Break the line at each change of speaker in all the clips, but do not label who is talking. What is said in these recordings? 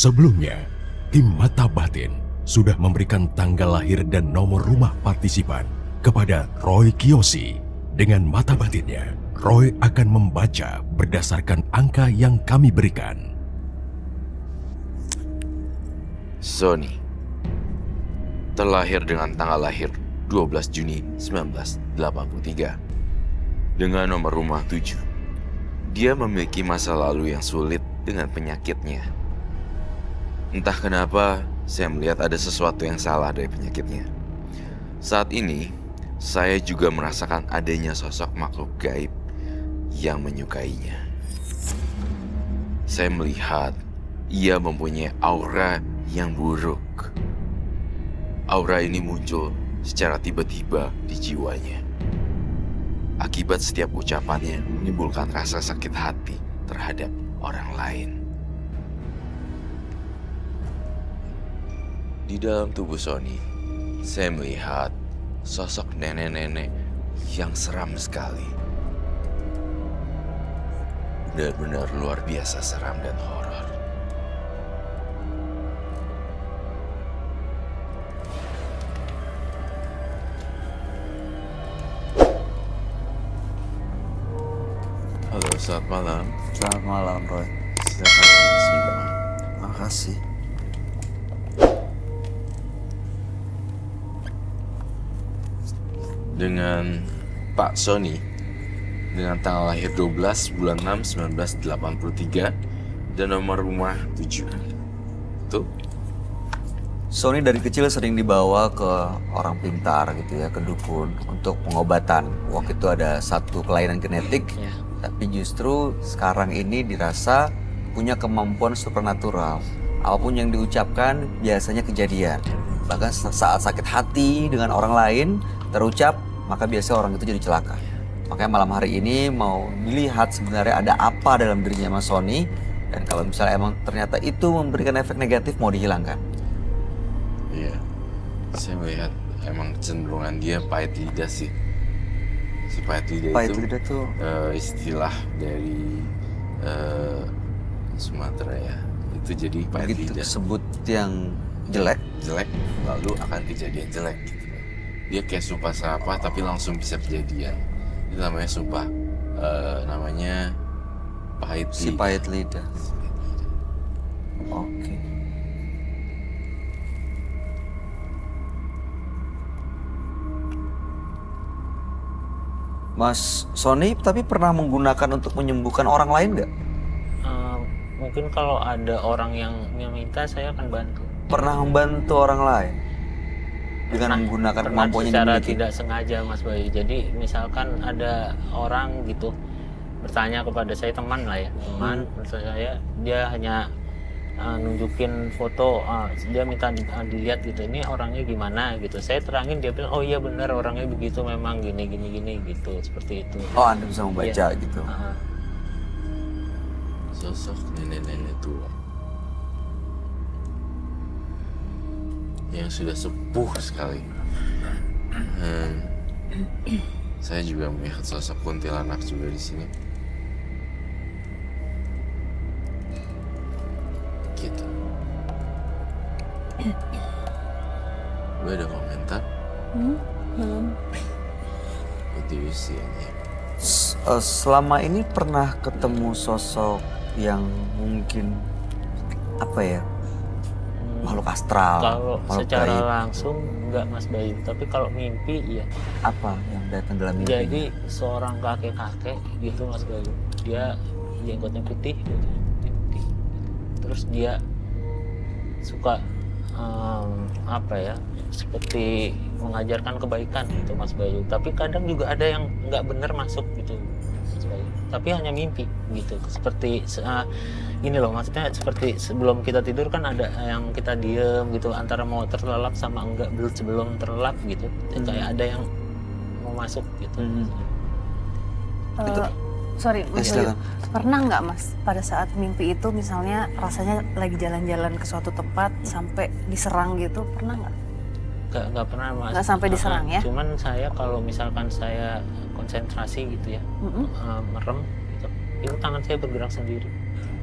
Sebelumnya, tim Mata Batin sudah memberikan tanggal lahir dan nomor rumah partisipan kepada Roy Kiyoshi. Dengan mata batinnya, Roy akan membaca berdasarkan angka yang kami berikan.
Sony terlahir dengan tanggal lahir 12 Juni 1983 dengan nomor rumah 7. Dia memiliki masa lalu yang sulit dengan penyakitnya. Entah kenapa, saya melihat ada sesuatu yang salah dari penyakitnya. Saat ini, saya juga merasakan adanya sosok makhluk gaib yang menyukainya. Saya melihat ia mempunyai aura yang buruk. Aura ini muncul secara tiba-tiba di jiwanya. Akibat setiap ucapannya menimbulkan rasa sakit hati terhadap orang lain. Di dalam tubuh Sony, saya melihat sosok nenek-nenek yang seram sekali. Benar-benar luar biasa seram dan horor. Halo, selamat malam.
Selamat malam, Roy.
Silakan bismillah.
Makasih.
Dengan Pak Sony dengan tanggal lahir 12 bulan 6 1983 dan nomor rumah 7. Tuh.
Sony dari kecil sering dibawa ke orang pintar gitu ya, ke dukun untuk pengobatan. Waktu itu ada satu kelainan genetik, tapi justru sekarang ini dirasa punya kemampuan supernatural. Apapun yang diucapkan biasanya kejadian. Bahkan saat sakit hati dengan orang lain terucap, maka biasanya orang itu jadi celaka. Makanya malam hari ini mau dilihat sebenarnya ada apa dalam dirinya Mas Sony. Dan kalau misalnya emang ternyata itu memberikan efek negatif, mau dihilangkan.
Iya, saya melihat emang kecenderungan dia pahit lidah sih. Si pahit lidah
Pahit
itu
lidah tuh
istilah dari Sumatera ya. Itu jadi pahit
begitu
lidah.
sebut yang jelek.
Jelek, lalu akan kejadian jelek gitu. Dia kayak sumpah serapah tapi langsung bisa kejadian. Itu namanya sumpah, namanya pahit lidah.
Si pahit lidah. Oke. Mas Sony tapi pernah menggunakan untuk menyembuhkan orang lain nggak?
Mungkin kalau ada orang yang meminta, saya akan bantu.
Pernah membantu orang lain dengan menggunakan
Pernah
kemampuan yang
secara
dimiliki?
tidak sengaja, Mas Bayu. Jadi misalkan ada orang gitu bertanya kepada saya, teman lah ya, teman saya, dia hanya nunjukin foto, dia minta dilihat gitu, ini orangnya gimana gitu. Saya terangin, dia bilang oh iya benar orangnya begitu, memang gini gitu, seperti itu.
Oh, Anda bisa membaca
Iya.
gitu.
Sosok nenek-nenek tua yang sudah sepuh sekali. Saya juga melihat sosok kuntilanak juga di sini. Gitu. Lu ada komentar?
Belum.
What do you see in here?
Selama ini pernah ketemu sosok yang mungkin apa ya, makhluk astral,
Kalau
makhluk
secara
gaib?
langsung enggak, Mas Bayu, tapi kalau mimpi iya.
Apa yang datang dalam mimpi?
Jadi seorang kakek-kakek gitu, Mas Bayu, dia jenggotnya putih gitu, putih. Terus dia suka apa ya, seperti mengajarkan kebaikan gitu, Mas Bayu. Tapi kadang juga ada yang nggak benar masuk gitu, Mas Bayu. Tapi hanya mimpi gitu, seperti ini loh, maksudnya seperti sebelum kita tidur kan ada yang kita diem gitu, antara mau terlelap sama enggak, sebelum terlelap gitu, kayak ada yang mau masuk gitu.
Sorry, Mas
silakan.
Bayu. Pernah nggak Mas pada saat mimpi itu misalnya rasanya lagi jalan-jalan ke suatu tempat sampai diserang gitu, pernah nggak?
Nggak pernah, Mas.
Nggak sampai diserang ya?
Cuman saya kalau misalkan saya konsentrasi gitu ya, merem gitu, itu tangan saya bergerak sendiri.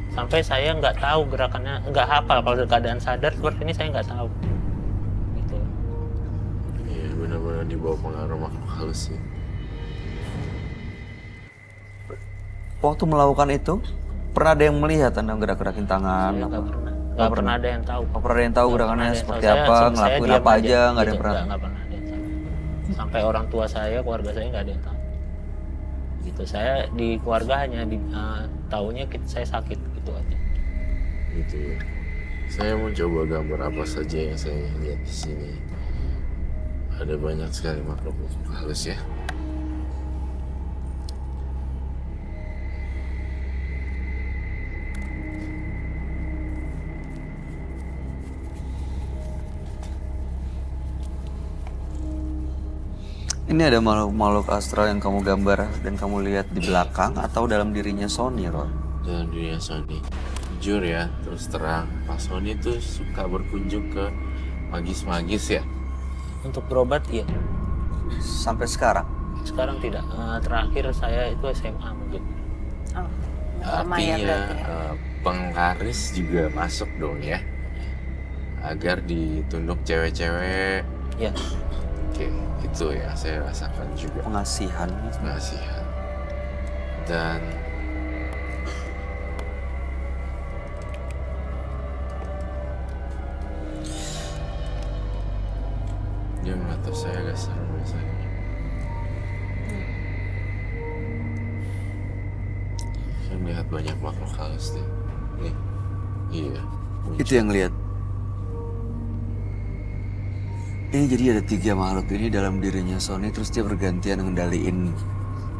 sampai saya nggak tahu gerakannya, nggak hafal. Kalau dalam keadaan sadar seperti ini saya nggak tahu gitu.
Iya, benar-benar di bawah pengaruh makhluk halus sih.
Waktu melakukan itu, pernah ada yang melihat Anda gerak-gerakin tangan?
Saya
apa?
nggak pernah ada yang tahu.
Oh, pernah ada yang tahu
Nggak
gerakannya
pernah ada yang
seperti
tahu.
apa,
Saya
ngelakuin
diam
apa aja, nggak ada
gitu.
yang pernah.
Nggak pernah ada yang tahu. Sampai orang tua saya, keluarga saya nggak ada yang tahu. Gitu, saya di keluarga hanya taunya saya sakit gitu aja.
Gitu ya. Saya mau coba gambar apa saja yang saya lihat di sini. Ada banyak sekali makhluk halus ya.
Ini ada makhluk-makhluk astral yang kamu gambar dan kamu lihat di belakang atau dalam dirinya Sony, Ron?
Dalam dunia Sony, jujur ya, terus terang, Pak Sony tuh suka berkunjung ke magis-magis ya.
Untuk berobat iya.
Sampai sekarang?
Sekarang tidak. Terakhir saya itu SMA mungkin.
Oh, lama ya
Artinya
berarti.
penglaris juga masuk dong ya, agar ditunduk cewek-cewek.
Ya.
Oke, itu ya saya rasakan juga.
Pengasihan.
Pengasihan. Dan dia menatap saya agak serem biasanya. Saya melihat banyak makhluk halus deh. Nih, iya.
Itu yang lihat. Ini jadi ada 3 makhluk ini dalam dirinya Sony, terus dia bergantian ngendaliin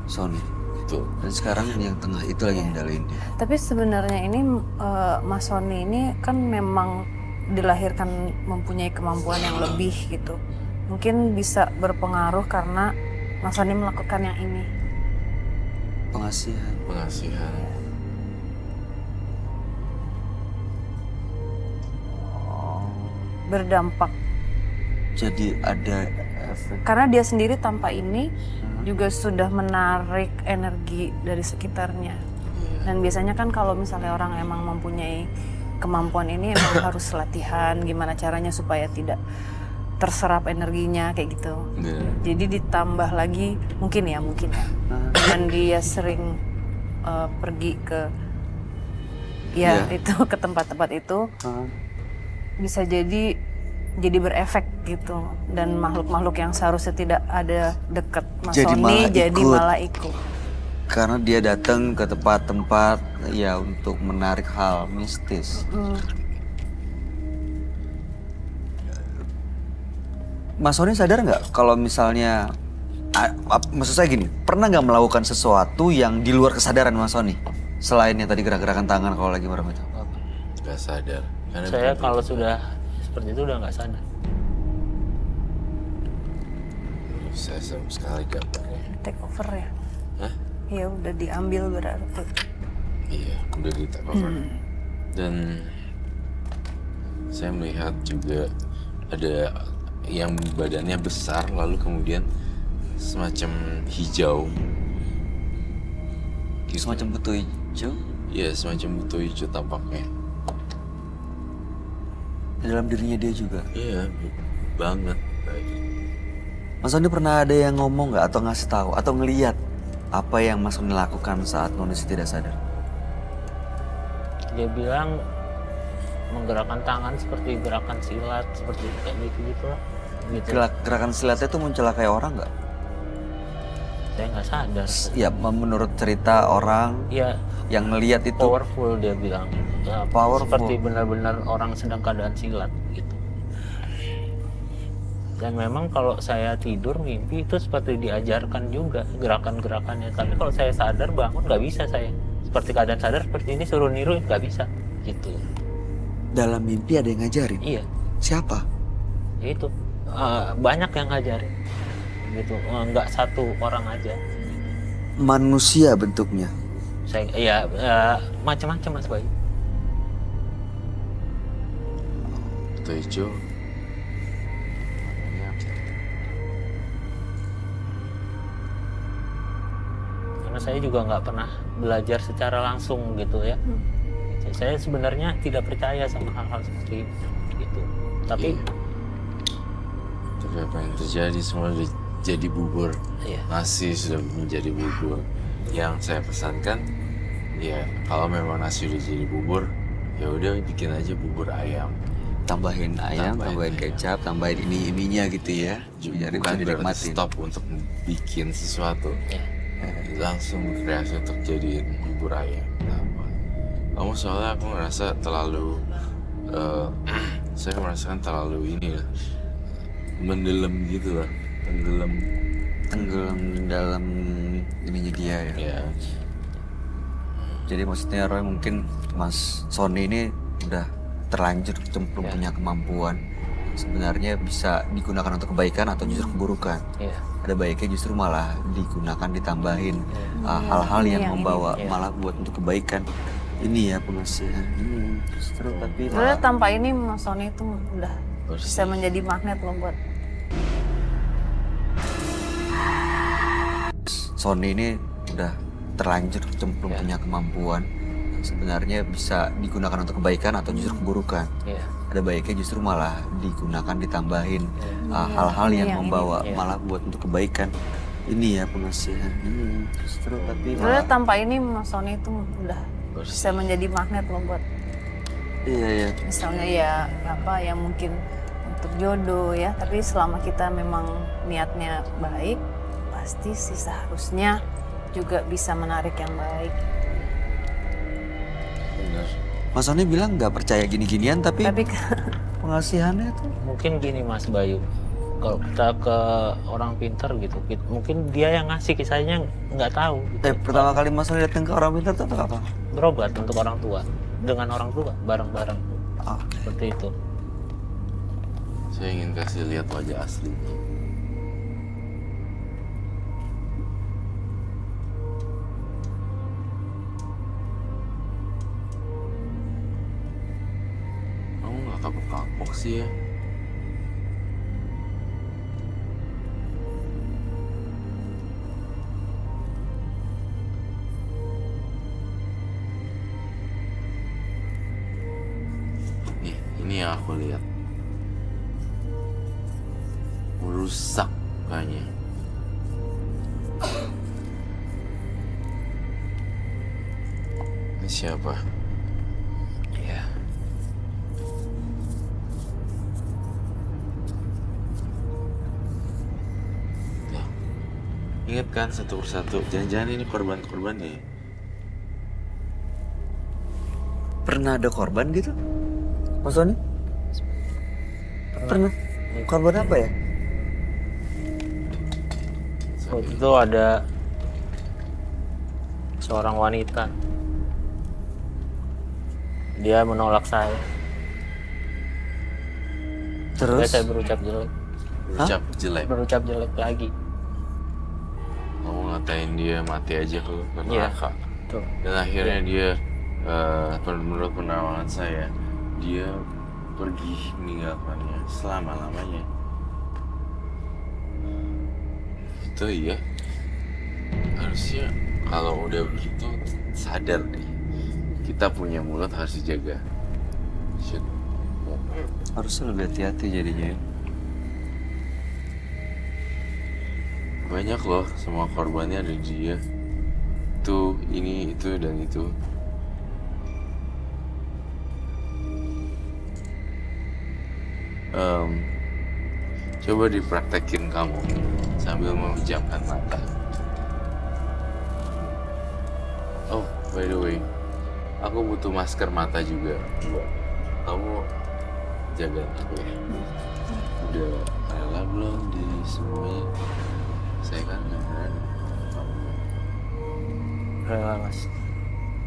Sony.
Betul.
Dan sekarang yang tengah itu lagi ngendaliin dia.
Tapi sebenarnya ini Mas Sony ini kan memang dilahirkan mempunyai kemampuan yang lebih gitu. Mungkin bisa berpengaruh karena Mas Sony melakukan yang ini.
Pengasihan.
Pengasihan.
Berdampak.
Jadi ada efek.
Karena dia sendiri tanpa ini juga sudah menarik energi dari sekitarnya. Dan biasanya kan kalau misalnya orang emang mempunyai kemampuan ini emang harus latihan gimana caranya supaya tidak terserap energinya kayak gitu.
Bener.
Jadi ditambah lagi mungkin ya dengan dia sering pergi ke
Iya.
itu ke tempat-tempat itu bisa jadi berefek gitu, dan makhluk-makhluk yang seharusnya tidak ada dekat Mas
Jadi
Sony
malah
jadi
ikut.
malah ikut.
Karena dia datang ke tempat-tempat ya untuk menarik hal mistis. Mas Sony sadar nggak kalau misalnya, maksud saya gini, pernah nggak melakukan sesuatu yang di luar kesadaran Mas Sony? Selain yang tadi gerak-gerakan tangan kalau lagi merem itu.
Gak sadar. Karena
Saya
betul-
kalau sudah seperti itu udah nggak sadar.
saya serem sekali gambarnya.
Take over ya.
Hah?
Ya udah diambil berarti.
Iya, udah di take over. Dan saya melihat juga ada yang badannya besar lalu kemudian semacam hijau. Gitu.
Semacam butuh hijau.
Iya, semacam butuh hijau tampaknya.
Di dalam dirinya dia juga.
Iya, banget.
Mas Sony pernah ada yang ngomong nggak atau ngasih tahu atau ngeliat apa yang Mas Sony lakukan saat kondisi tidak sadar?
Dia bilang menggerakkan tangan seperti gerakan silat, seperti kayak gitu lah. Gitu.
Gerakan silatnya itu mencelakai orang nggak?
Saya nggak sadar.
Ya, menurut cerita orang
Ya
yang ngeliat itu.
powerful dia bilang. Ya,
Powerful.
Seperti benar-benar orang sedang keadaan silat gitu. Dan memang kalau saya tidur mimpi itu seperti diajarkan juga gerakan-gerakannya. Tapi kalau saya sadar bangun nggak bisa saya. Seperti keadaan sadar seperti ini suruh niru nggak bisa gitu.
Dalam mimpi ada yang ngajarin.
Iya,
Siapa?
ya itu banyak yang ngajarin gitu. Nggak satu orang aja.
Manusia bentuknya.
Saya macam-macam Mas Bayu.
Butuh hijau.
Karena saya juga nggak pernah belajar secara langsung gitu ya. Saya sebenarnya tidak percaya sama hal-hal seperti itu. Tapi
Tapi apa yang terjadi semua udah jadi bubur.
iya,
Nasi sudah menjadi bubur. Yang saya pesankan, ya kalau memang nasi udah jadi bubur, ya udah bikin aja bubur ayam.
Tambahin ayam, tambahin
ayam.
kecap, tambahin ininya gitu ya. Biar
Bukan
bisa
berarti
dinikmatin.
stop untuk bikin sesuatu.
iya.
Langsung berkreasi untuk jadiin bubur ayam. Kenapa? Kamu soalnya aku ngerasa terlalu, saya merasakan terlalu ini lah, mendalam gitu lah, tenggelam.
Tenggelam dalam ininya dia ya.
Ya,
Jadi maksudnya Roy mungkin Mas Sony ini udah terlanjur cemplung
Ya.
punya kemampuan. Sebenarnya bisa digunakan untuk kebaikan atau justru keburukan.
Iya.
Ada baiknya justru malah digunakan ditambahin
Iya.
hal-hal yang
Yang ini.
membawa
Iya.
malah buat untuk kebaikan. Ini ya pengasihan. Justru tapi
Sebenarnya tanpa ini Mas Sony itu udah bisa
bersih.
menjadi magnet loh buat
Sony ini udah terlanjur cemplung
Ya.
punya kemampuan. Sebenarnya bisa digunakan untuk kebaikan atau justru keburukan.
Iya.
Ada baiknya justru malah digunakan ditambahin
Iya.
hal-hal yang
Yang ini.
membawa
Iya.
malah buat untuk kebaikan. Ini ya pengasihan. Justru tapi
sebenarnya
malah
tanpa ini Mas Sony itu udah
Bersih.
bisa menjadi magnet loh buat
iya.
misalnya ya apa yang mungkin untuk jodoh ya, tapi selama kita memang niatnya baik pasti sih seharusnya juga bisa menarik yang baik.
Bener.
Mas Sony bilang nggak percaya gini-ginian tapi
Tapi
pengasihannya tuh
Mungkin gini Mas Bayu, kalau kita ke orang pintar gitu, mungkin dia yang ngasih, kisahnya nggak tahu. Gitu.
pertama kali Mas Sony datang ke orang pintar tuh untuk apa?
Berobat untuk orang tua, dengan orang tua bareng-bareng
Ah,
seperti itu.
Saya ingin kasih lihat wajah aslinya. Kamu nggak kapok-kapok sih ya? Nih, ini yang aku lihat. Merusak mukanya. Ini siapa? Ya. Tuh. Ingat kan satu persatu. Jangan-jangan ini korban-korbannya. Ya?
pernah ada korban gitu? Mas Sony? Pernah? Korban apa ya?
Waktu itu ada seorang wanita, dia menolak saya.
Terus?
Saya berucap jelek,
Berucap jelek.
lagi.
Kamu ngatain dia mati aja ke
Iya.
neraka.
Tuh.
Dan akhirnya dia, menurut penerawangan saya, dia pergi meninggalkannya selama-lamanya. Itu iya. Harusnya kalau udah begitu sadar deh. Kita punya mulut harus dijaga. Shoot.
Harusnya lebih hati-hati jadinya ya.
Banyak loh, semua korbannya ada di dia. Itu, ini, itu, dan itu. Coba dipraktekin kamu sambil memejamkan mata. Oh, by the way, aku butuh masker mata juga. Kamu jaga aku ya. Udah rela belum di semuanya? Saya kan nggak berani.
Rela Mas.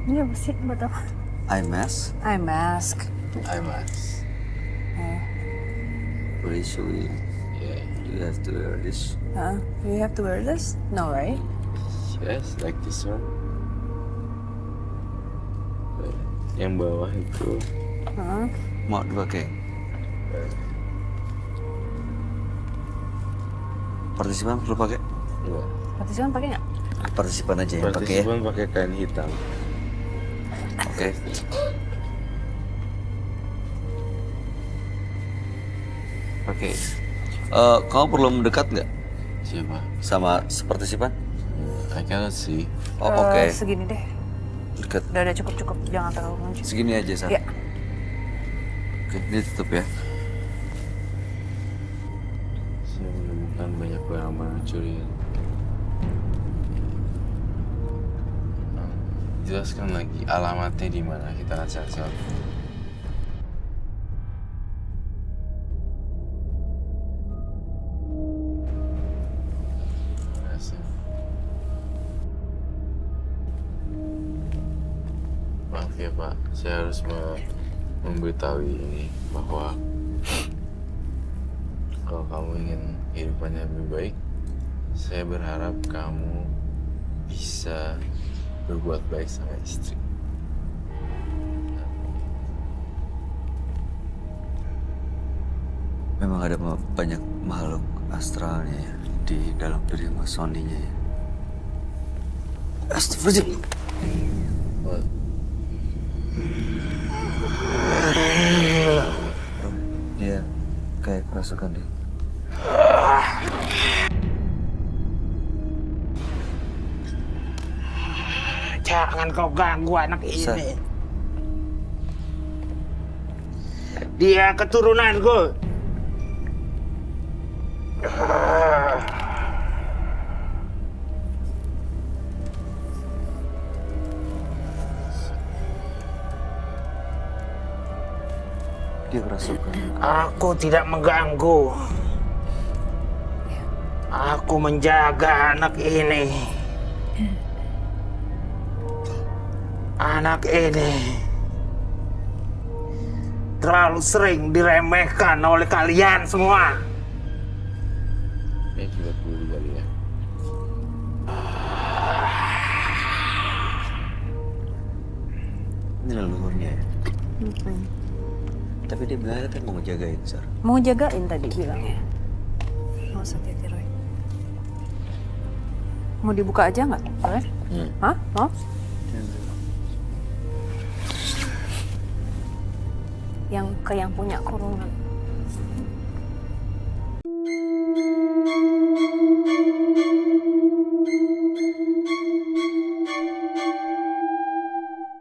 ini apa sih buat apa?
Eye mask,
Eye mask.
I must.
really sweet.
Yeah.
You have to wear this.
You have to wear this? No, right?
Yes, like this one. Yang bawah itu.
Mau dipakai? Partisipan perlu pakai?
Enggak.
Partisipan pakai nggak?
Partisipan aja yang pakai ya.
Partisipan pakai kain hitam.
Oke. Oke. Kamu perlu mendekat nggak
Siapa?
sama partisipan?
I cannot see.
Oh, oke.
Segini deh.
Dekat.
Udah cukup, jangan terlalu muncul.
Segini aja, San.
Ya.
Oke, ini tutup ya.
Saya menemukan banyak barang mencurian. Jelaskan lagi alamatnya di mana kita akan cari. Maaf ya Pak, saya harus memberitahu ini bahwa kalau kamu ingin kehidupannya lebih baik, saya berharap kamu bisa berbuat baik sama istri.
Memang ada banyak makhluk astralnya ya di dalam diri Mas Sony-nya ya. Astagfirullahaladzim.
What?
Dia kayak kerasukan deh.
Jangan kau ganggu anak
San.
ini. Dia keturunanku.
Dia kerasukan.
Aku tidak mengganggu. Aku menjaga anak ini. Anak ini terlalu sering diremehkan oleh kalian semua.
Ini juga dulu kali ya.
Ini leluhurnya ya. Tapi dia bilangnya kan mau ngejagain, Sar.
Mau jagain tadi bilangnya. Nggak usah hati Roy. Mau dibuka aja nggak? Boleh? Hah? Mau? Yang punya kurungan.